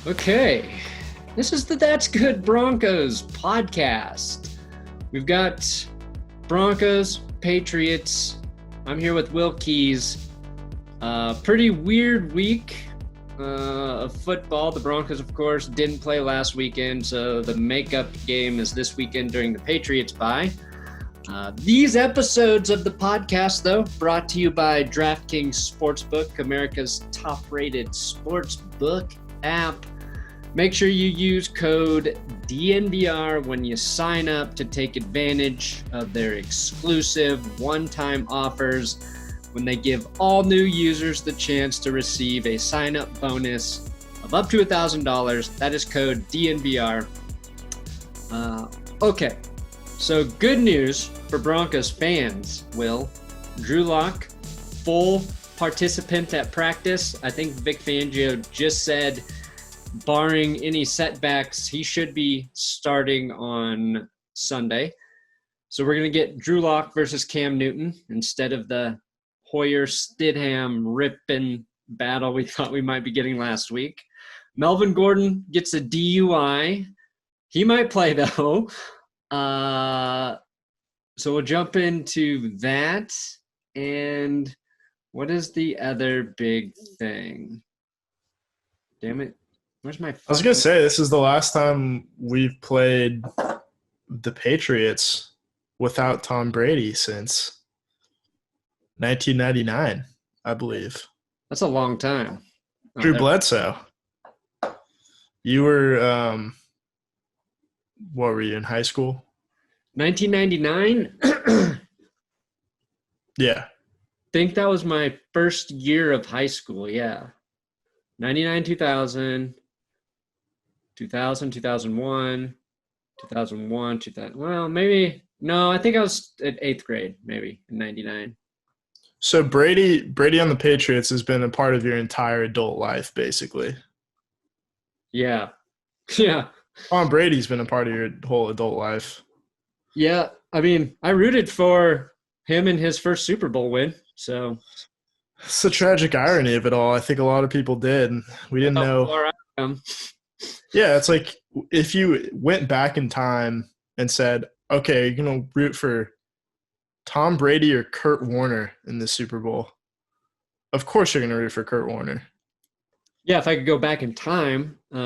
Okay, this is the That's Good Broncos podcast. We've got Broncos, Patriots. I'm here with Will Keys. Pretty weird week of football. The Broncos, of course, didn't play last weekend, so the makeup game is this weekend during the Patriots bye. These episodes of the podcast, though, brought to you by DraftKings Sportsbook, America's top-rated sportsbook app. Make sure you use code DNVR when you sign up to take advantage of their exclusive one-time offers when they give all new users the chance to receive a sign-up bonus of up to $1,000. That is code DNVR. Okay, so good news for Broncos fans, Will. Drew Lock, full participant at practice. I think Vic Fangio just said, barring any setbacks, he should be starting on Sunday. So we're going to get Drew Lock versus Cam Newton instead of the Hoyer-Stidham ripping battle we thought we might be getting last week. Melvin Gordon gets a DUI. He might play, though. So we'll jump into that. And what is the other big thing? Damn it. Where's my phone? I was going to say, this is the last time we've played the Patriots without Tom Brady since 1999, I believe. That's a long time. Drew Bledsoe. You were, what were you, in high school? 1999? Yeah. Think that was my first year of high school, yeah. 99, 2000. 2000, 2001, 2001, 2000. Well, maybe. No, I think I was at 8th grade, maybe, in 99. So Brady on the Patriots has been a part of your entire adult life, basically. Yeah. Yeah. Tom Brady's been a part of your whole adult life. Yeah. I mean, I rooted for him in his first Super Bowl win, so. It's the tragic irony of it all. I think a lot of people did. We didn't know. Yeah, it's like if you went back in time and said, okay, you're going to root for Tom Brady or Kurt Warner in the Super Bowl. Of course you're going to root for Kurt Warner. Yeah, if I could go back in time. We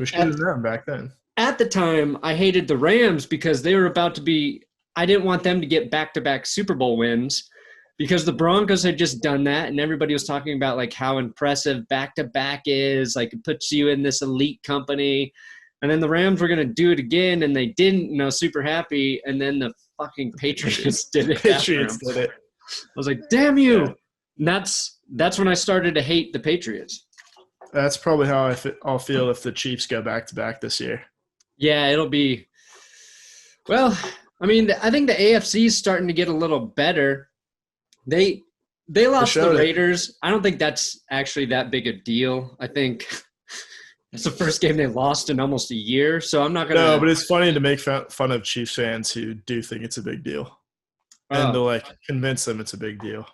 should have known back then. At the time, I hated the Rams because they were about to be – I didn't want them to get back-to-back Super Bowl wins because the Broncos had just done that, and everybody was talking about, like, how impressive back-to-back is. Like, it puts you in this elite company. And then the Rams were going to do it again, and they didn't, and I was super happy. And then the fucking Patriots did it. Patriots did it. I was like, damn you. Yeah. And that's when I started to hate the Patriots. That's probably how I'll feel if the Chiefs go back-to-back this year. Yeah, it'll be – well, I mean, I think the AFC is starting to get a little better. They lost the Raiders. I don't think that's actually that big a deal. I think it's the first game they lost in almost a year, so I'm not going to – No, but it's funny to make fun of Chiefs fans who do think it's a big deal and to, like, convince them it's a big deal.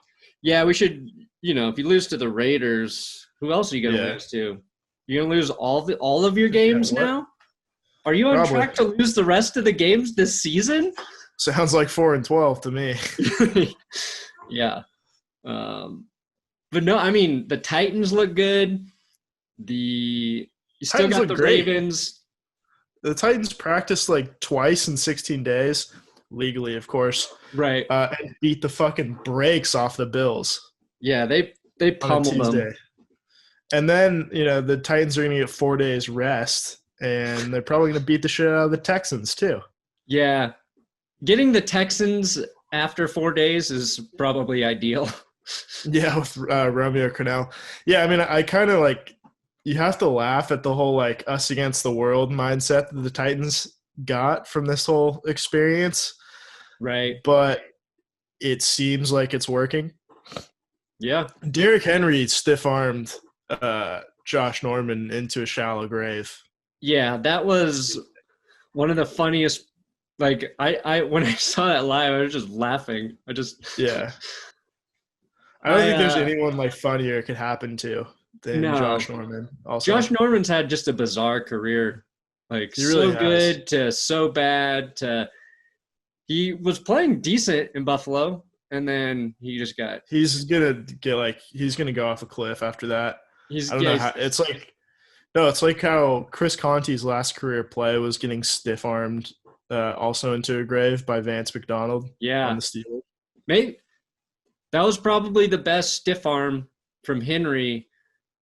Yeah, we should – if you lose to the Raiders, who else are you going to lose to? You're going to lose all of your games now? Are you on track to lose the rest of the games this season? Sounds like 4-12 to me. Yeah. But no, I mean, the Titans look good. You still got the Ravens. The Titans practiced like twice in 16 days, legally, of course. Right. And beat the fucking brakes off the Bills. Yeah, they pummeled them. And then, the Titans are going to get 4 days rest, and they're probably going to beat the shit out of the Texans too. Yeah. Getting the Texans after 4 days is probably ideal. Yeah, with Romeo Crennel. Yeah, I mean, I kind of like – you have to laugh at the whole like us against the world mindset that the Titans got from this whole experience. Right. But it seems like it's working. Yeah. Derrick Henry stiff-armed Josh Norman into a shallow grave. Yeah, that was one of the funniest. Like I when I saw that live, I was just laughing. Yeah. I don't think there's anyone like funnier it could happen to. than Josh Norman. Also, Josh Norman's had just a bizarre career, like he really so good to so bad to. He was playing decent in Buffalo, and then he just got. He's gonna go off a cliff after that. I don't know how it's like. No, it's like how Chris Conti's last career play was getting stiff-armed, also into a grave by Vance McDonald. Yeah, on the Steelers. Maybe that was probably the best stiff arm from Henry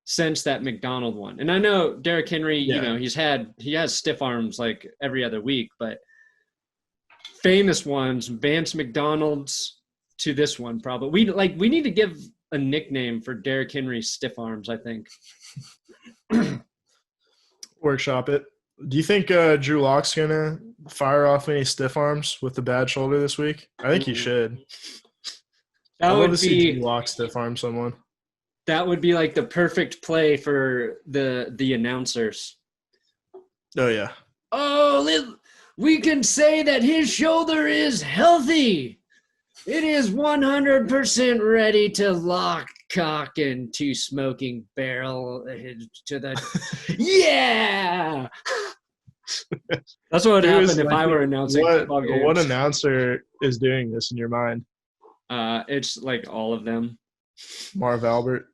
since that McDonald one. And I know Derrick Henry, you know, he has stiff arms like every other week, but famous ones, Vance McDonald's to this one probably. We need to give a nickname for Derrick Henry's stiff arms, I think. Workshop it. Do you think Drew Lock's gonna fire off any stiff arms with the bad shoulder this week? I think he should. I'd love to see Drew Lock stiff arm someone. That would be like the perfect play for the announcers. Oh yeah. Oh, we can say that his shoulder is healthy. It is 100% ready to lock, cock, and to smoking barrel to the yeah. That's what would happen if I were announcing football games. What announcer is doing this in your mind? It's like all of them. Marv Albert.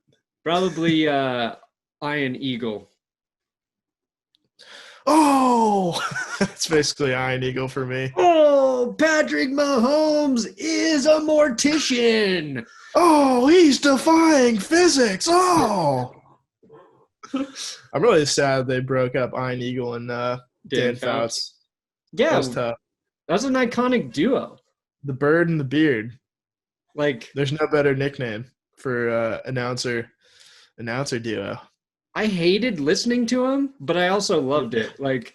Probably Ian Eagle. Oh, that's basically Iron Eagle for me. Oh, Patrick Mahomes is a mortician. Oh, he's defying physics. Oh. I'm really sad they broke up Iron Eagle and Dan Fouts. Yeah. That was tough. That's an iconic duo. The bird and the beard. Like, there's no better nickname for announcer duo. I hated listening to him, but I also loved it. Like,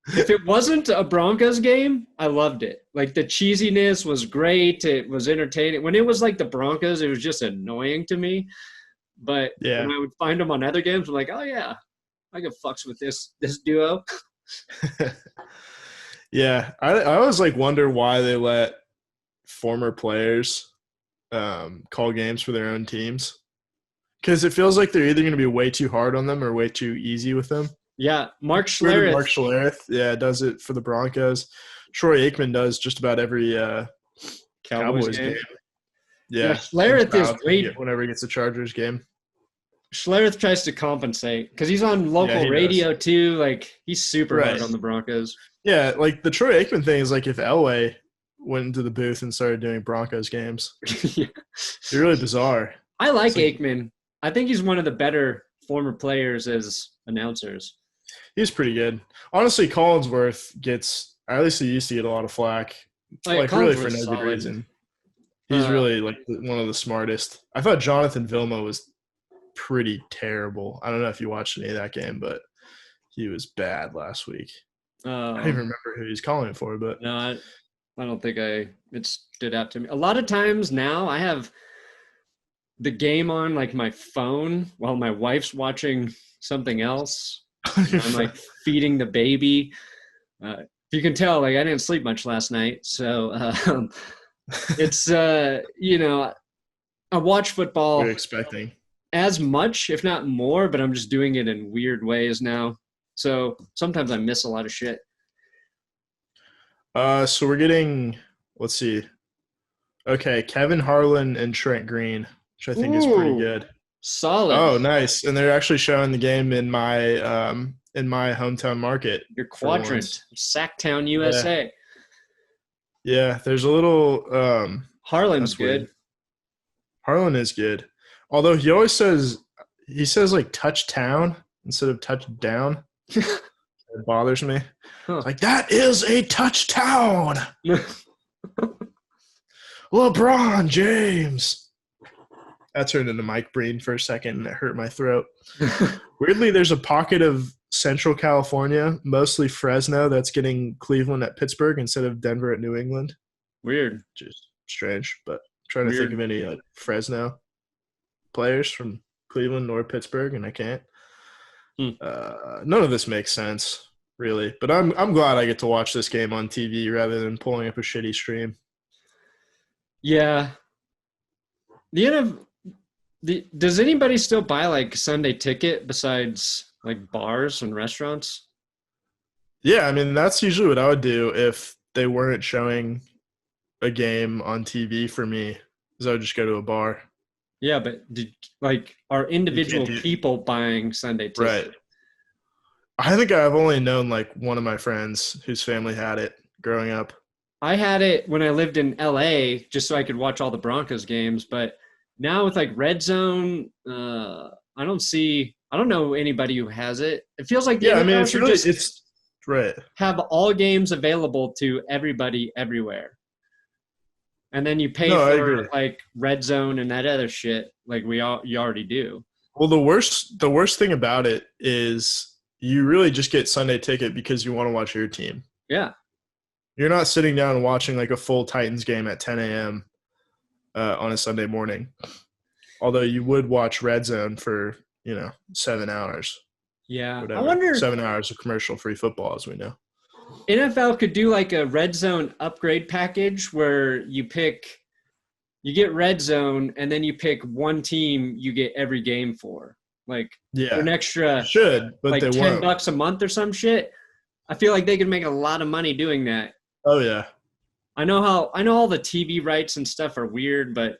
if it wasn't a Broncos game, I loved it. Like, the cheesiness was great. It was entertaining. When it was like the Broncos, it was just annoying to me. But when I would find them on other games, I'm like, oh, yeah, I can fucks with this duo. Yeah, I always, like, wonder why they let former players call games for their own teams. Because it feels like they're either going to be way too hard on them or way too easy with them. Yeah, Mark Schlereth. Does it for the Broncos. Troy Aikman does just about every Cowboys game. Yeah, Schlereth is great. Whenever he gets a Chargers game. Schlereth tries to compensate because he's on local radio too. Like, he's super hard on the Broncos. Yeah, like the Troy Aikman thing is like if Elway went into the booth and started doing Broncos games. Yeah. It's really bizarre. I like Aikman. I think he's one of the better former players as announcers. He's pretty good. Honestly, Collinsworth gets – at least he used to get a lot of flack. Like really for no good reason. He's really like one of the smartest. I thought Jonathan Vilma was pretty terrible. I don't know if you watched any of that game, but he was bad last week. I don't even remember who he's calling it for. But no, I don't think it stood out to me. A lot of times now I have – the game on like my phone while my wife's watching something else. I'm like feeding the baby. If you can tell, like I didn't sleep much last night. So it's, I watch football. You're expecting as much, if not more, but I'm just doing it in weird ways now. So sometimes I miss a lot of shit. So we're getting, let's see. Okay. Kevin Harlan and Trent Green, which I think is pretty good. Solid. Oh, nice. And they're actually showing the game in my hometown market. Your quadrant, Sacktown, USA. Yeah, there's a little Harlan's good. Harlan is good. Although he says like touchdown instead of touchdown. It bothers me. Huh. Like, that is a touchdown. LeBron James. That turned into Mike Breen for a second, and it hurt my throat. Weirdly, there's a pocket of Central California, mostly Fresno, that's getting Cleveland at Pittsburgh instead of Denver at New England. Weird. Just strange, but I'm trying to think of any Fresno players from Cleveland or Pittsburgh, and I can't. None of this makes sense, really. But I'm glad I get to watch this game on TV rather than pulling up a Does anybody still buy like Sunday ticket besides like bars and restaurants? Yeah, I mean, that's usually what I would do if they weren't showing a game on TV for me, is I would just go to a bar. Yeah, but are You can't individual do people buying Sunday ticket? right. I think I've only known like one of my friends whose family had it growing up. I had it when I lived in LA just so I could watch all the Broncos games, but now with like Red Zone, I don't know anybody who has it. It feels like the Yeah, I mean, NFL should it's right. have all games available to everybody everywhere. And then you pay No, I for agree. like Red Zone and that other shit like you already do. Well, the worst thing about it is you really just get Sunday ticket because you want to watch your team. Yeah. You're not sitting down and watching like a full Titans game at 10 a.m. On a Sunday morning. Although you would watch Red Zone for, 7 hours. Yeah. Whatever. I wonder 7 hours of commercial-free football, as we know. NFL could do like a Red Zone upgrade package where you get Red Zone and then you pick one team you get every game for. Like for an extra but like they $10 won't. a month or some shit. I feel like they could make a lot of money doing that. Oh yeah. I know all the TV rights and stuff are weird, but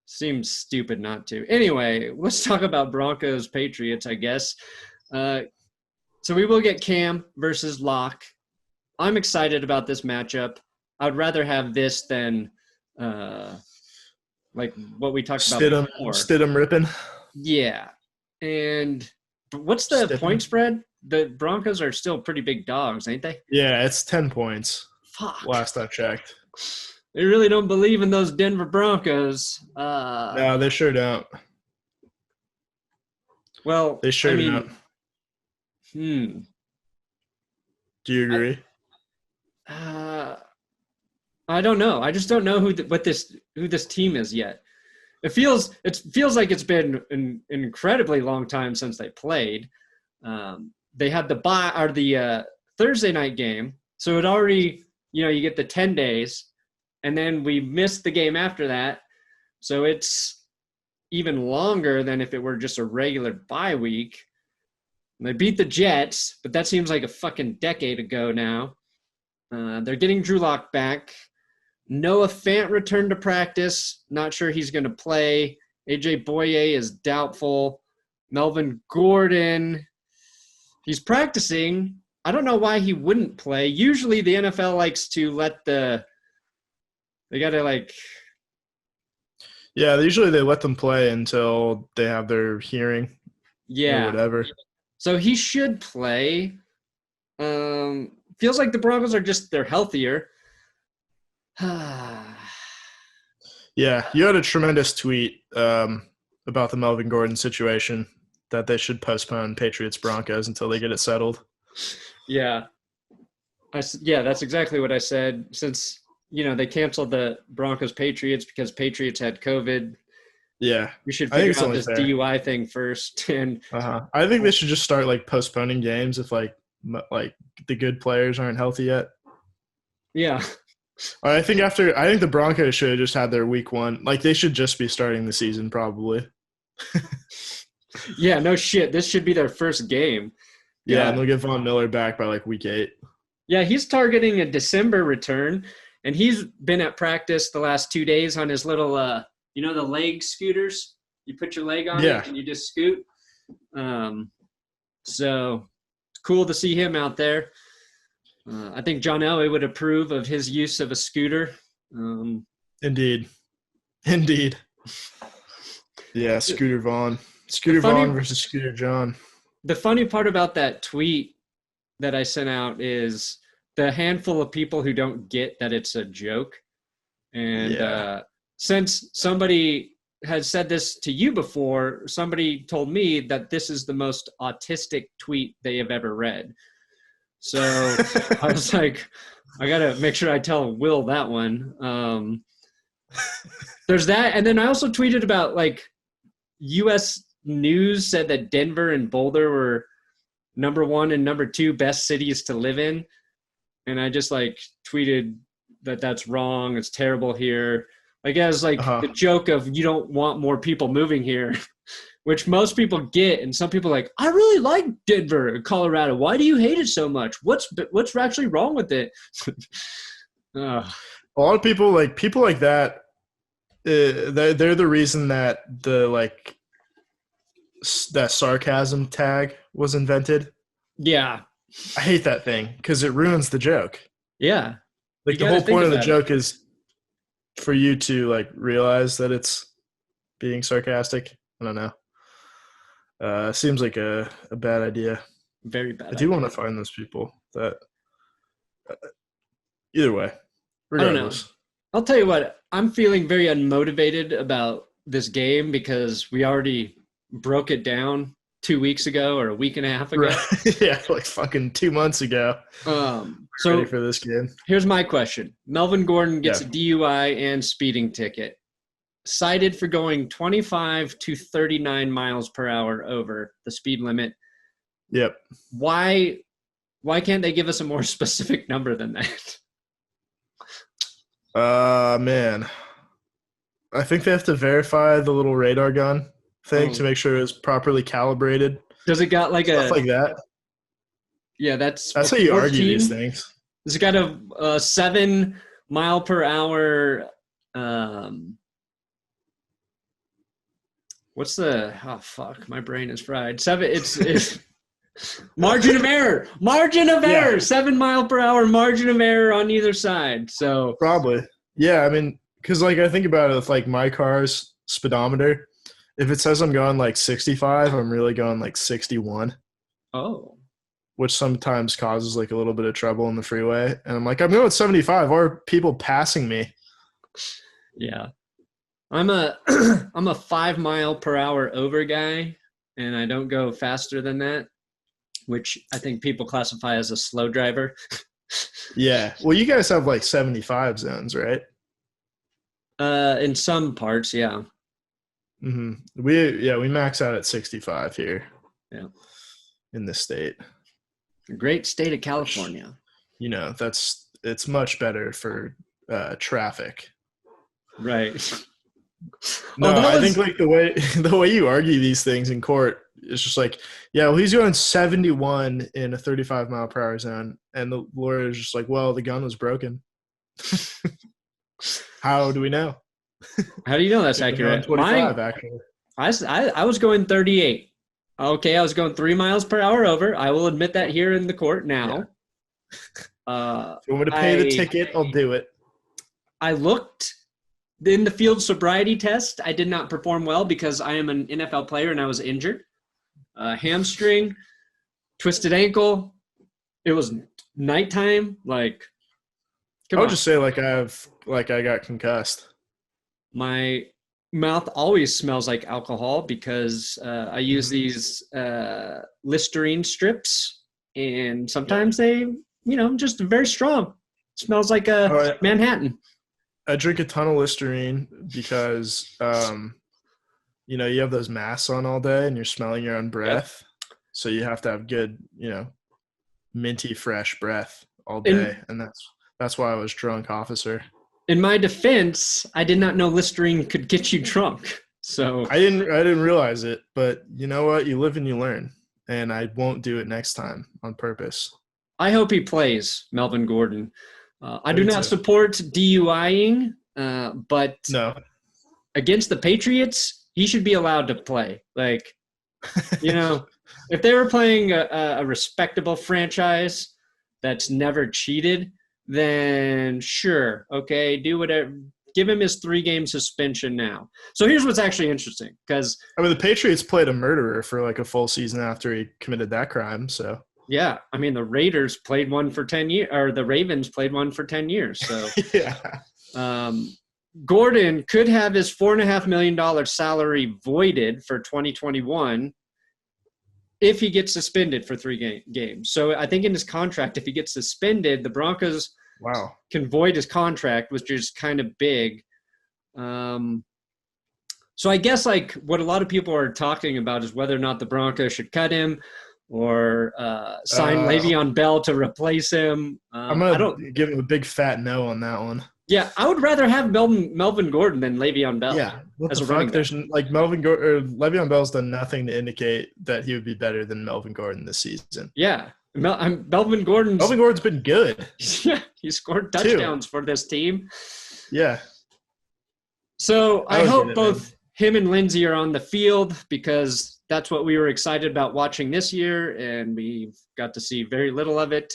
seems stupid not to. Anyway, let's talk about Broncos Patriots, I guess. So we will get Cam versus Locke. I'm excited about this matchup. I'd rather have this than like what we talked about before. Stidham ripping. Yeah. And what's the point spread? The Broncos are still pretty big dogs, ain't they? Yeah, it's 10 points. Fuck. Last I checked. They really don't believe in those Denver Broncos. No, they sure don't. Well, they sure don't. Do you agree? I don't know. I just don't know who this team is yet. It feels like it's been an incredibly long time since they played. They had the Thursday night game, so it already you get the 10 days, and then we missed the game after that, so it's even longer than if it were just a regular bye week. And they beat the Jets, but that seems like a fucking decade ago now. They're getting Drew Lock back. Noah Fant returned to practice. Not sure he's going to play. AJ Bouye is doubtful. Melvin Gordon, he's practicing. I don't know why he wouldn't play. Usually the NFL likes to Yeah, usually they let them play until they have their hearing. Yeah. Or whatever. So he should play. Feels like the Broncos they're healthier. Yeah, you had a tremendous tweet about the Melvin Gordon situation, that they should postpone Patriots Broncos until they get it settled. Yeah. That's exactly what I said. Since, they canceled the Broncos Patriots because Patriots had COVID. Yeah. We should figure out this DUI thing first. And I think they should just start postponing games if like the good players aren't healthy yet. Yeah. I think the Broncos should have just had their week one. They should just be starting the season probably. Yeah, no shit. This should be their first game. Yeah, and they'll get Von Miller back by week 8. Yeah, he's targeting a December return, and he's been at practice the last 2 days on his little, the leg scooters. You put your leg on it and you just scoot. So it's cool to see him out there. I think John Elway would approve of his use of a scooter. Indeed. Yeah, Scooter Vaughn. Scooter Vaughn versus Scooter John. The funny part about that tweet that I sent out is the handful of people who don't get that it's a joke. And since somebody has said this to you before, somebody told me that this is the most autistic tweet they have ever read. So I was like, I got to make sure I tell Will that one. There's that. And then I also tweeted about U.S. News said that Denver and Boulder were number 1 and number 2 best cities to live in. And I just tweeted that that's wrong. It's terrible here. Like as like the joke of you don't want more people moving here, which most people get, and some people are like, I really like Denver, Colorado. Why do you hate it so much? What's actually wrong with it? A lot of people like that. They're the reason that that sarcasm tag was invented. Yeah, I hate that thing because it ruins the joke. Yeah, like the whole point of the joke is for you to like realize that it's being sarcastic. I don't know. Seems like a bad idea. Very bad. I do want to find those people that. Either way, regardless. I don't know. I'll tell you what. I'm feeling very unmotivated about this game because we already broke it down 2 weeks ago or a week and a half ago. Right. Yeah, like fucking 2 months ago. So ready for this game. Here's my question. Melvin Gordon gets a DUI and speeding ticket. Cited for going 25 to 39 miles per hour over the speed limit. Yep. Why can't they give us a more specific number than that? Man. I think they have to verify the little radar gun thing to make sure it's properly calibrated. Does it got like stuff like that? Yeah, that's how you argue these things. Does it got a 7 mile per hour what's the my brain is fried. It's margin of error. Error. 7 mile per hour margin of error on either side. So probably. Yeah, I mean, because like I think about it with like my car's speedometer. If it says I'm going like 65, I'm really going like 61. Oh. Which sometimes causes like a little bit of trouble in the freeway. And I'm like, I'm going 75. Or people passing me. Yeah. I'm a 5 mile per hour over guy, and I don't go faster than that, which I think people classify as a slow driver. Yeah. Well, you guys have like 75 zones, right? In some parts, yeah. Mm-hmm. We max out at 65 here. Yeah. In this state. Great state of California. You know, it's much better for traffic. Right. No, I think like the way you argue these things in court is just like, yeah, well, he's going 71 in a 35 mile per hour zone, and the lawyer is just like, well, the gun was broken. How do we know? How do you know that's accurate? 25, actually. I was going 38. Okay, I was going 3 miles per hour over. I will admit that here in the court now. Yeah. If you want me to pay the ticket, I'll do it. I looked in the field sobriety test. I did not perform well because I am an NFL player and I was injured. Hamstring, twisted ankle. It was nighttime. Like, I would just say I got concussed. My mouth always smells like alcohol because I use these Listerine strips, and sometimes they, just very strong. It smells like a Manhattan. I drink a ton of Listerine because, you have those masks on all day and you're smelling your own breath. Yep. So you have to have good, minty, fresh breath all day. And that's why I was drunk, officer. In my defense, I did not know Listerine could get you drunk. So I didn't realize it, but you know what? You live and you learn, and I won't do it next time on purpose. I hope he plays Melvin Gordon. I do not support DUIing, but no. Against the Patriots, he should be allowed to play. Like, if they were playing a respectable franchise that's never cheated, then sure, okay, do whatever. Give him his 3-game suspension now. So here's what's actually interesting, because the Patriots played a murderer for like a full season after he committed that crime. So yeah, the Raiders played one for 10 years, or the Ravens played one for 10 years. So yeah, Gordon could have his $4.5 million salary voided for 2021. If he gets suspended for 3 games. So I think in his contract, if he gets suspended, the Broncos can void his contract, which is kind of big. So I guess like what a lot of people are talking about is whether or not the Broncos should cut him or sign Le'Veon Bell to replace him. I'm going to give him a big fat no on that one. Yeah, I would rather have Melvin Gordon than Le'Veon Bell. Yeah, what as the a running fuck? There's like Melvin Gordon or Le'Veon Bell's done nothing to indicate that he would be better than Melvin Gordon this season. Yeah, Melvin Gordon's been good. Yeah, he scored touchdowns for this team. Yeah. So I hope both him and Lindsey are on the field because that's what we were excited about watching this year, and we got to see very little of it.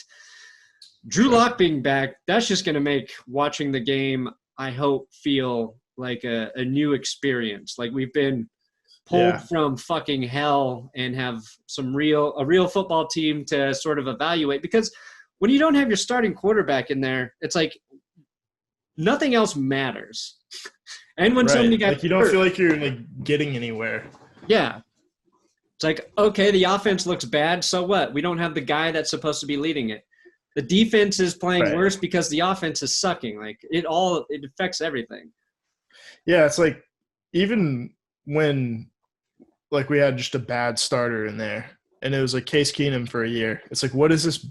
Drew Lock being back, that's just going to make watching the game, I hope, feel like a new experience. Like we've been pulled from fucking hell and have a real football team to sort of evaluate. Because when you don't have your starting quarterback in there, it's like nothing else matters. And when somebody got you don't feel like you're like getting anywhere. Yeah. It's like, okay, the offense looks bad, so what? We don't have the guy that's supposed to be leading it. The defense is playing worse because the offense is sucking. Like it affects everything. Yeah, it's like even when like we had just a bad starter in there and it was like Case Keenum for a year. It's like, what is this?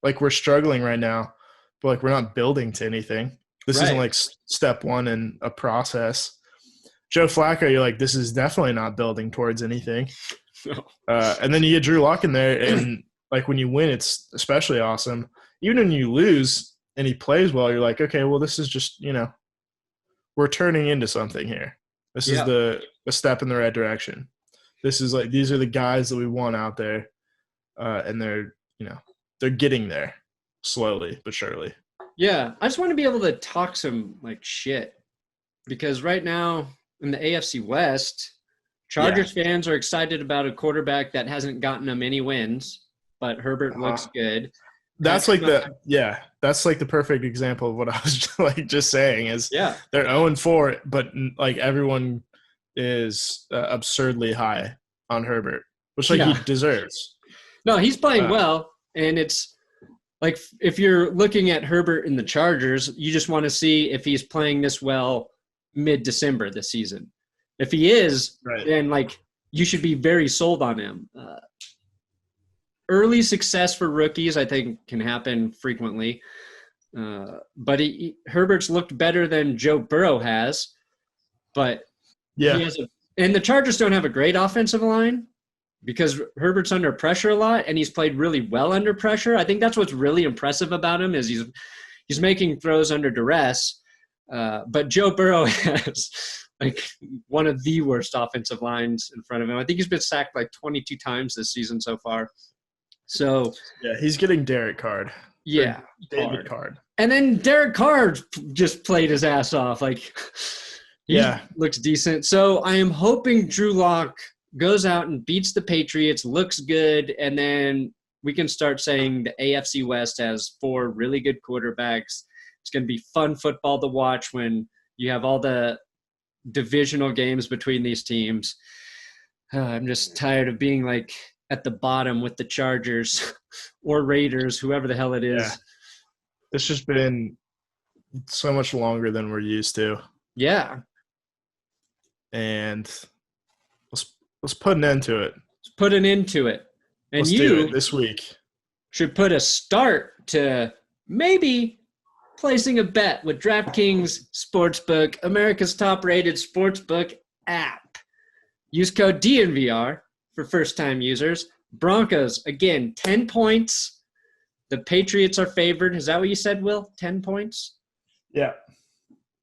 Like we're struggling right now, but like we're not building to anything. This isn't like step one in a process. Joe Flacco, you're like, this is definitely not building towards anything. No. And then you get Drew Lock in there and like when you win, it's especially awesome. Even when you lose and he plays well, you're like, okay, well, this is just, we're turning into something here. This is a step in the right direction. This is like, these are the guys that we want out there. And they're getting there slowly but surely. Yeah. I just want to be able to talk some like shit because right now in the AFC West, Chargers fans are excited about a quarterback that hasn't gotten them any wins. But Herbert looks good. That's like that's like the perfect example of what I was like just saying is they're 0-4, but like everyone is absurdly high on Herbert, which he deserves. No, he's playing well, and it's like if you're looking at Herbert in the Chargers, you just want to see if he's playing this well mid-December this season. If he is, then like you should be very sold on him. Early success for rookies, I think, can happen frequently. But Herbert's looked better than Joe Burrow has. But he has and the Chargers don't have a great offensive line because Herbert's under pressure a lot, and he's played really well under pressure. I think that's what's really impressive about him is he's making throws under duress. But Joe Burrow has like one of the worst offensive lines in front of him. I think he's been sacked like 22 times this season so far. So he's getting Derek Carr. Yeah, David Carr. And then Derek Carr just played his ass off. Like, he looks decent. So I am hoping Drew Lock goes out and beats the Patriots, looks good, and then we can start saying the AFC West has 4 really good quarterbacks. It's going to be fun football to watch when you have all the divisional games between these teams. I'm just tired of being like at the bottom with the Chargers or Raiders, whoever the hell it is. Yeah. It's just been so much longer than we're used to. Yeah. And let's put an end to it. Let's put an end to it. And let's do it this week. Should put a start to maybe placing a bet with DraftKings Sportsbook, America's top-rated sportsbook app. Use code DNVR for first-time users. Broncos, again, 10 points. The Patriots are favored. Is that what you said, Will? 10 points? Yeah.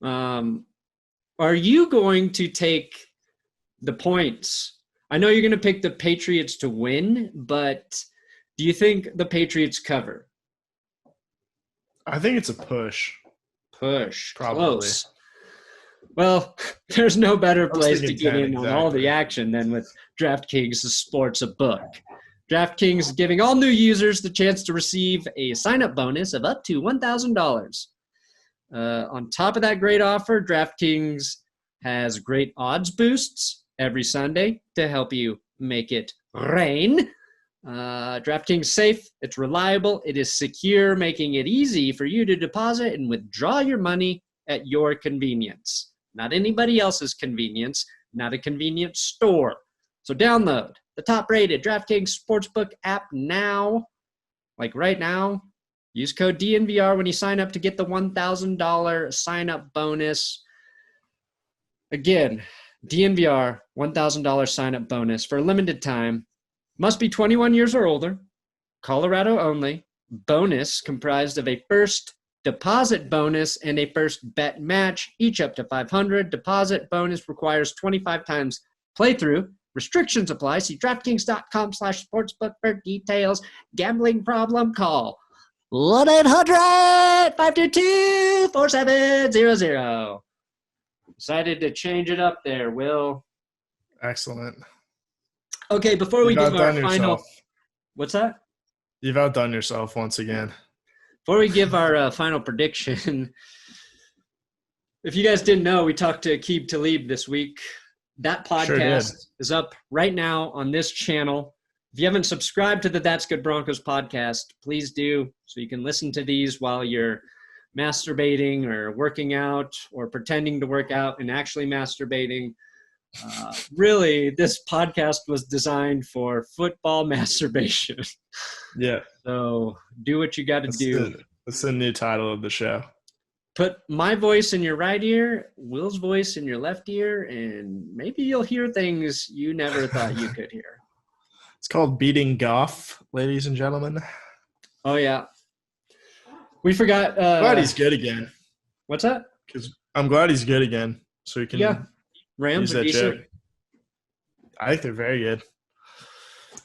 Are you going to take the points? I know you're going to pick the Patriots to win, but do you think the Patriots cover? I think it's a push. Push. Probably. Close. Well, there's no better place to get in on all the action than with DraftKings Sportsbook. DraftKings is giving all new users the chance to receive a sign-up bonus of up to $1,000. On top of that great offer, DraftKings has great odds boosts every Sunday to help you make it rain. DraftKings is safe, it's reliable, it is secure, making it easy for you to deposit and withdraw your money at your convenience. Not anybody else's convenience, not a convenience store. So download the top-rated DraftKings Sportsbook app now. Like right now, Use code DNVR when you sign up to get the $1,000 sign-up bonus. Again, DNVR, $1,000 sign-up bonus for a limited time. Must be 21 years or older. Colorado only. Bonus comprised of a first deposit bonus and a first bet match, each up to $500. Deposit bonus requires 25 times playthrough. Restrictions apply. See DraftKings.com/sportsbook for details. Gambling problem? Call 1-800-522-4700. Decided to change it up there, Will. Excellent. Okay, before we give our final... What's that? You've outdone yourself once again. Before we give our final prediction, if you guys didn't know, we talked to Aqib Talib this week. That podcast is up right now on this channel. If you haven't subscribed to the That's Good Broncos podcast, please do, so you can listen to these while you're masturbating or working out or pretending to work out and actually masturbating. Really, this podcast was designed for football masturbation. Yeah. So do what you got to do. That's the new title of the show. Put my voice in your right ear, Will's voice in your left ear, and maybe you'll hear things you never thought you could hear. It's called Beating Goff, ladies and gentlemen. Oh, yeah. We forgot. Glad he's good again. What's that? Because I'm glad he's good again, so he can Rams are decent. Joke. I think they're very good.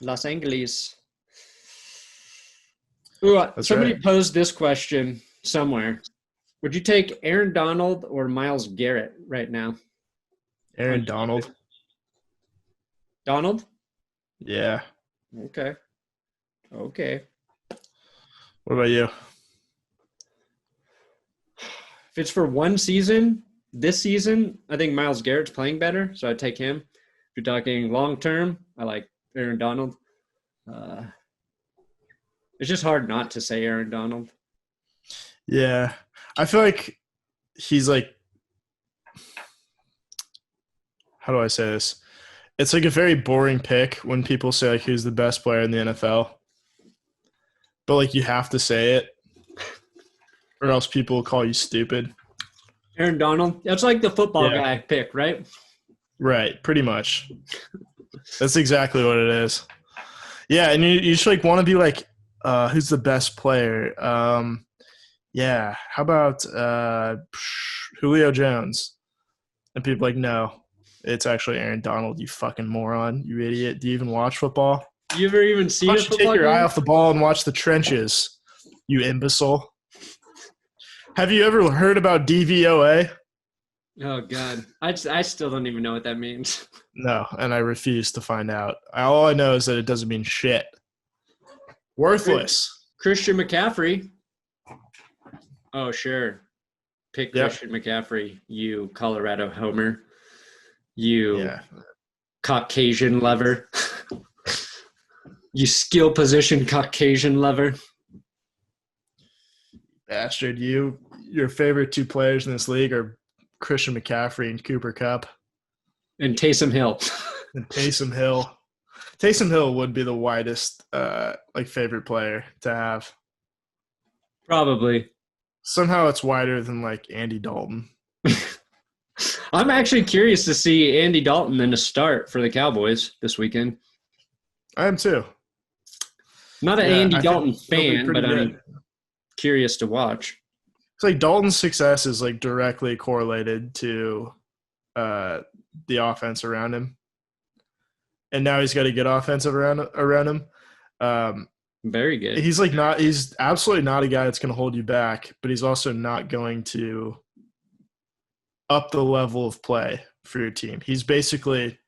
Los Angeles. Ooh, somebody posed this question somewhere. Would you take Aaron Donald or Myles Garrett right now? Aaron Donald. Donald? Yeah. Okay. What about you? If it's for one season, this season, I think Myles Garrett's playing better, so I'd take him. If you're talking long-term, I like Aaron Donald. It's just hard not to say Aaron Donald. Yeah. I feel like he's like – how do I say this? It's like a very boring pick when people say like who's the best player in the NFL. But like you have to say it or else people will call you stupid. Aaron Donald? That's like the football guy pick, right? Right, pretty much. That's exactly what it is. Yeah, and you should like want to be like who's the best player? Yeah, how about Julio Jones? And people are like, no, it's actually Aaron Donald, you fucking moron, you idiot. Do you even watch football? You ever even see a football take your game? eye off the ball and watch the trenches, you imbecile. Have you ever heard about DVOA? Oh, God. I still don't even know what that means. No, and I refuse to find out. All I know is that it doesn't mean shit. Worthless. Christian McCaffrey. Oh, sure. Pick Christian McCaffrey, you Colorado homer. You Caucasian lover. You skill position Caucasian lover. Bastard, your favorite two players in this league are Christian McCaffrey and Cooper Kupp. And Taysom Hill. And Taysom Hill. Taysom Hill would be the widest favorite player to have. Probably. Somehow it's wider than like Andy Dalton. I'm actually curious to see Andy Dalton in a start for the Cowboys this weekend. I am too. Not an Andy Dalton fan, but I'm curious to watch. It's like Dalton's success is like directly correlated to the offense around him. And now he's got a good offensive around him. Very good. He's absolutely not a guy that's going to hold you back, but he's also not going to up the level of play for your team. He's basically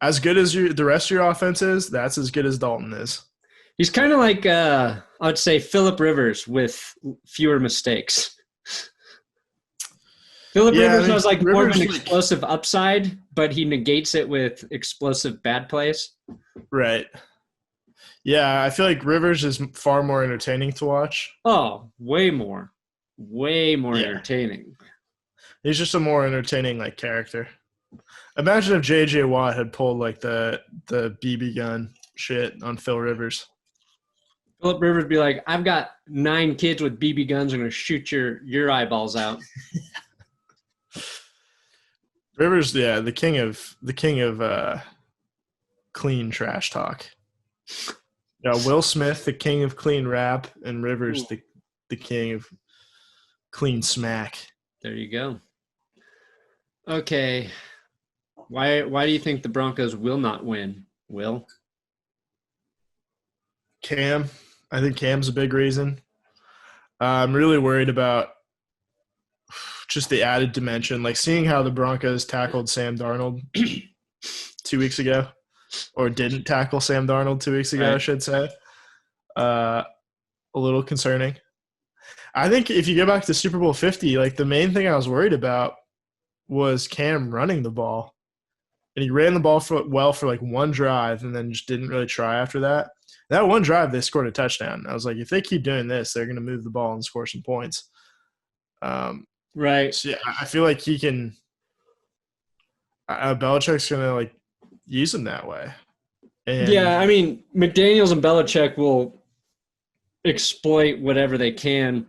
as good as the rest of your offense is. That's as good as Dalton is. He's kind of like, I would say, Phillip Rivers with fewer mistakes. Phillip Rivers has more of an explosive upside, but he negates it with explosive bad plays. Right. Yeah, I feel like Rivers is far more entertaining to watch. Oh, way more entertaining. He's just a more entertaining character. Imagine if J.J. Watt had pulled the BB gun shit on Phil Rivers. Philip Rivers be like, I've got 9 kids with BB guns. I'm going to shoot your eyeballs out. Rivers, yeah, the king of clean trash talk. Yeah, Will Smith, the king of clean rap, and Rivers, the king of clean smack. There you go. Okay. Why do you think the Broncos will not win, Will? Cam. I think Cam's a big reason. I'm really worried about just the added dimension, like seeing how the Broncos tackled Sam Darnold 2 weeks ago, or didn't tackle Sam Darnold 2 weeks ago, right. I should say. A little concerning. I think if you go back to Super Bowl 50, like the main thing I was worried about was Cam running the ball. And he ran the ball for like one drive and then just didn't really try after that. That one drive, they scored a touchdown. I was like, if they keep doing this, they're going to move the ball and score some points. Right. So yeah, I feel like he can Belichick's going to like use him that way. And yeah, I mean, McDaniels and Belichick will exploit whatever they can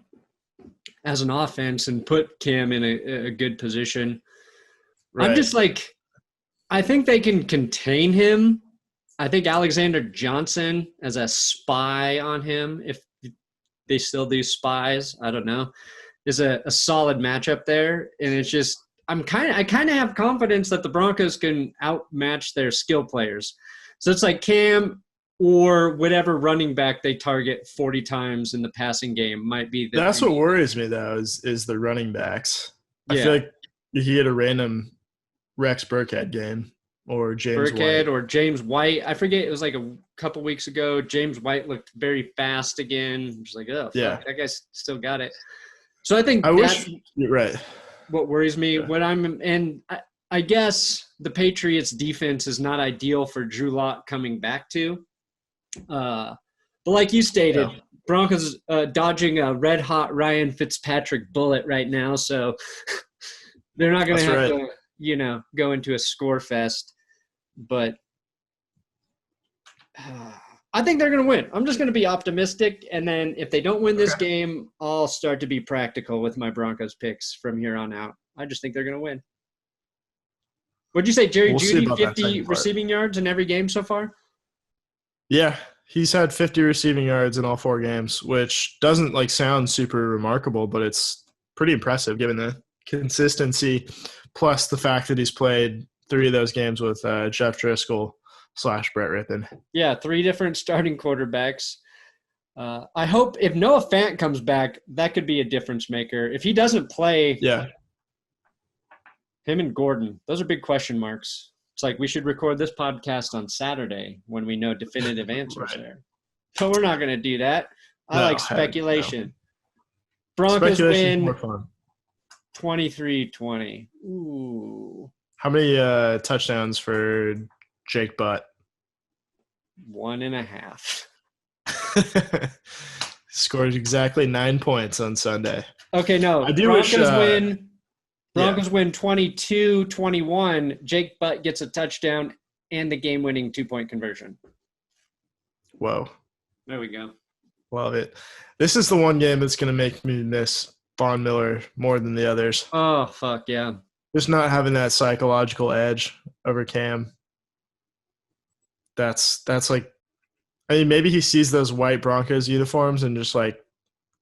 as an offense and put Cam in a good position. Right. I'm just like, I think they can contain him. I think Alexander Johnson as a spy on him, if they still do spies, I don't know, is a solid matchup there. And it's just I kind of have confidence that the Broncos can outmatch their skill players. So it's like Cam or whatever running back they target 40 times in the passing game might be the That's what worries me though, is the running backs. Yeah. I feel like if you get a random Rex Burkhead game or James Burkhead White. Or James White. I forget, it was like a couple weeks ago. James White looked very fast again. I'm just like, oh, fuck, yeah. That guy's still got it. So I think you're right. What worries me, I guess the Patriots defense is not ideal for Drew Lock coming back to. But like you stated, yeah. Broncos dodging a red-hot Ryan Fitzpatrick bullet right now, so they're not going to have to, go into a score fest. But I think they're going to win. I'm just going to be optimistic, and then if they don't win this game, I'll start to be practical with my Broncos picks from here on out. I just think they're going to win. What'd you say, Jerry Jeudy, 50 receiving yards in every game so far? Yeah, he's had 50 receiving yards in all 4 games, which doesn't sound super remarkable, but it's pretty impressive given the consistency, plus the fact that he's played 3 of those games with Jeff Driscoll / Brett Rippon. Yeah, 3 different starting quarterbacks. I hope if Noah Fant comes back, that could be a difference maker. If he doesn't play, yeah, him and Gordon, those are big question marks. It's like we should record this podcast on Saturday when we know definitive answers there. But we're not going to do that. I like speculation. No. Broncos win 23-20. Ooh. How many touchdowns for Jake Butt? 1.5. Scored exactly 9 points on Sunday. Okay, no. Broncos win 22-21. Jake Butt gets a touchdown and the game-winning 2-point conversion. Whoa. There we go. Love it. This is the one game that's going to make me miss Von Miller more than the others. Oh, fuck, yeah. Just not having that psychological edge over Cam. That's like – I mean, maybe he sees those white Broncos uniforms and just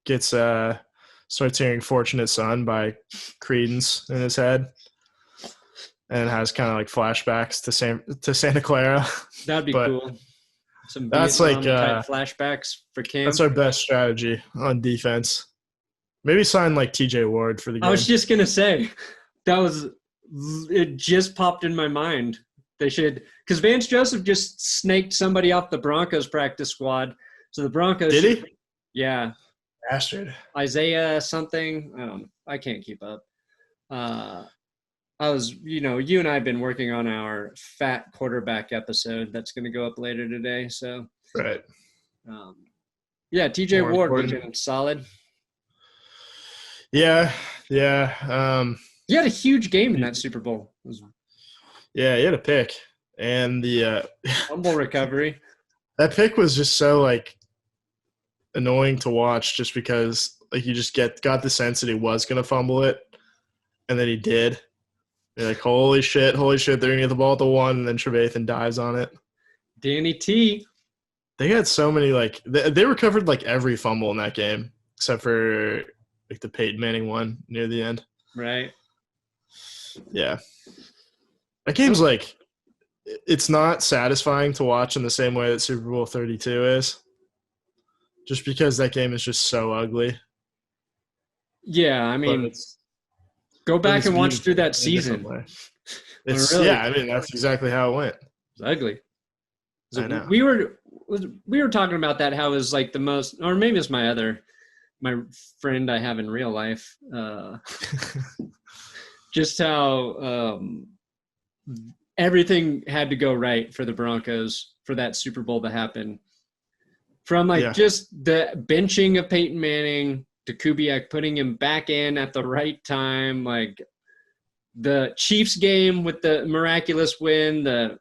gets starts hearing Fortunate Son by Creedence in his head and has kind of flashbacks to Santa Clara. That'd be cool. Some that's type flashbacks for Cam. That's our best strategy on defense. Maybe sign TJ Ward for the game. I was just gonna say it just popped in my mind. They should, because Vance Joseph just snaked somebody off the Broncos practice squad. So the Broncos did he? Yeah. Bastard. Isaiah something. I don't know. I can't keep up. I was, you and I have been working on our fat quarterback episode that's going to go up later today. So, right. Yeah, TJ Ward looking solid. Yeah. He had a huge game in that Super Bowl. Yeah, he had a pick. And the fumble recovery. That pick was just so annoying to watch just because like you just got the sense that he was gonna fumble it, and then he did. You're like, holy shit, they're gonna get the ball at the 1, and then Trevathan dives on it. Danny T. They had so many they recovered like every fumble in that game except for like the Peyton Manning one near the end. Right. Yeah. That game's like it's not satisfying to watch in the same way that Super Bowl 32 is. Just because that game is just so ugly. Yeah, I mean, go back and watch through that season. It's really, yeah, I mean that's exactly how it went. It's ugly. I know. We were talking about that, how it was like the most, or maybe it's my friend I have in real life, just how everything had to go right for the Broncos for that Super Bowl to happen. From just the benching of Peyton Manning to Kubiak putting him back in at the right time, like the Chiefs game with the miraculous win, the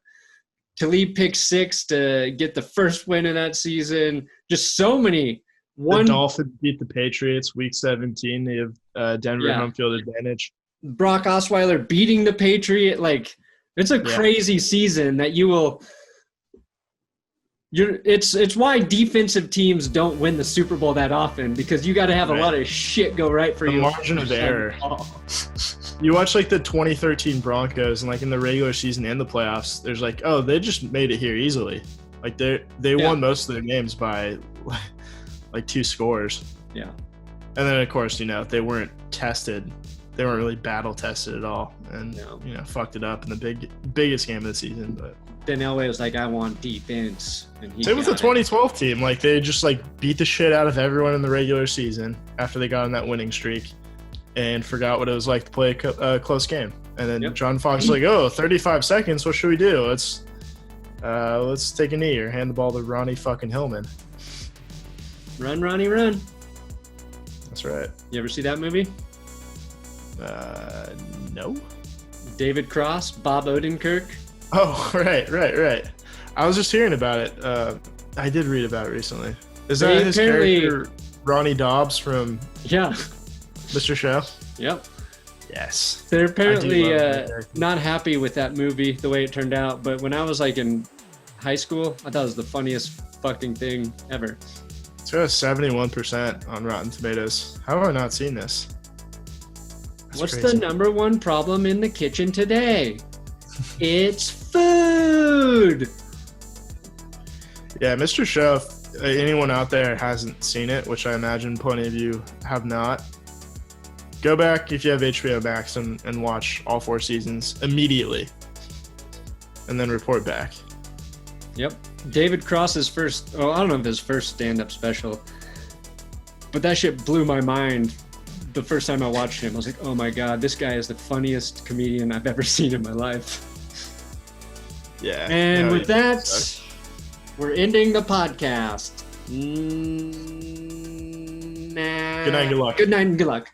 Talib pick 6 to get the first win of that season. Just so many. The Dolphins beat the Patriots week 17. They have Denver home field advantage. Brock Osweiler beating the Patriot. Like, it's a crazy season that you will – It's why defensive teams don't win the Super Bowl that often, because you got to have a lot of shit go right for you. The margin of error. You watch like the 2013 Broncos, and like in the regular season and the playoffs, there's like, oh, they just made it here easily. Like they won most of their games by like 2 scores. Yeah. And then of course, they weren't tested. They weren't really battle tested at all, and fucked it up in the biggest game of the season. But then Elway was like, I want defense. And same with the 2012 team. Like they just like beat the shit out of everyone in the regular season after they got on that winning streak, and forgot what it was like to play a close game. And then John Fox was like, 35 seconds. What should we do? Let's take a knee or hand the ball to Ronnie fucking Hillman. Run, Ronnie, run. That's right. You ever see that movie? No. David Cross, Bob Odenkirk. Oh, right. I was just hearing about it. I did read about it recently. Is that his character, Ronnie Dobbs from Mr. Show? Yep. Yes. They're apparently not happy with that movie, the way it turned out. But when I was like in high school, I thought it was the funniest fucking thing ever. It's got a 71% on Rotten Tomatoes. How have I not seen this? What's the number one problem in the kitchen today? It's food. Yeah, Mr. Show, if anyone out there hasn't seen it, which I imagine plenty of you have not, go back if you have HBO Max and watch all 4 seasons immediately. And then report back. Yep. David Cross's first, I don't know if his first stand-up special, but that shit blew my mind. The first time I watched him, I was like, oh my God, this guy is the funniest comedian I've ever seen in my life. Yeah. And with that, we're ending the podcast. Good night and good luck. Good night and good luck.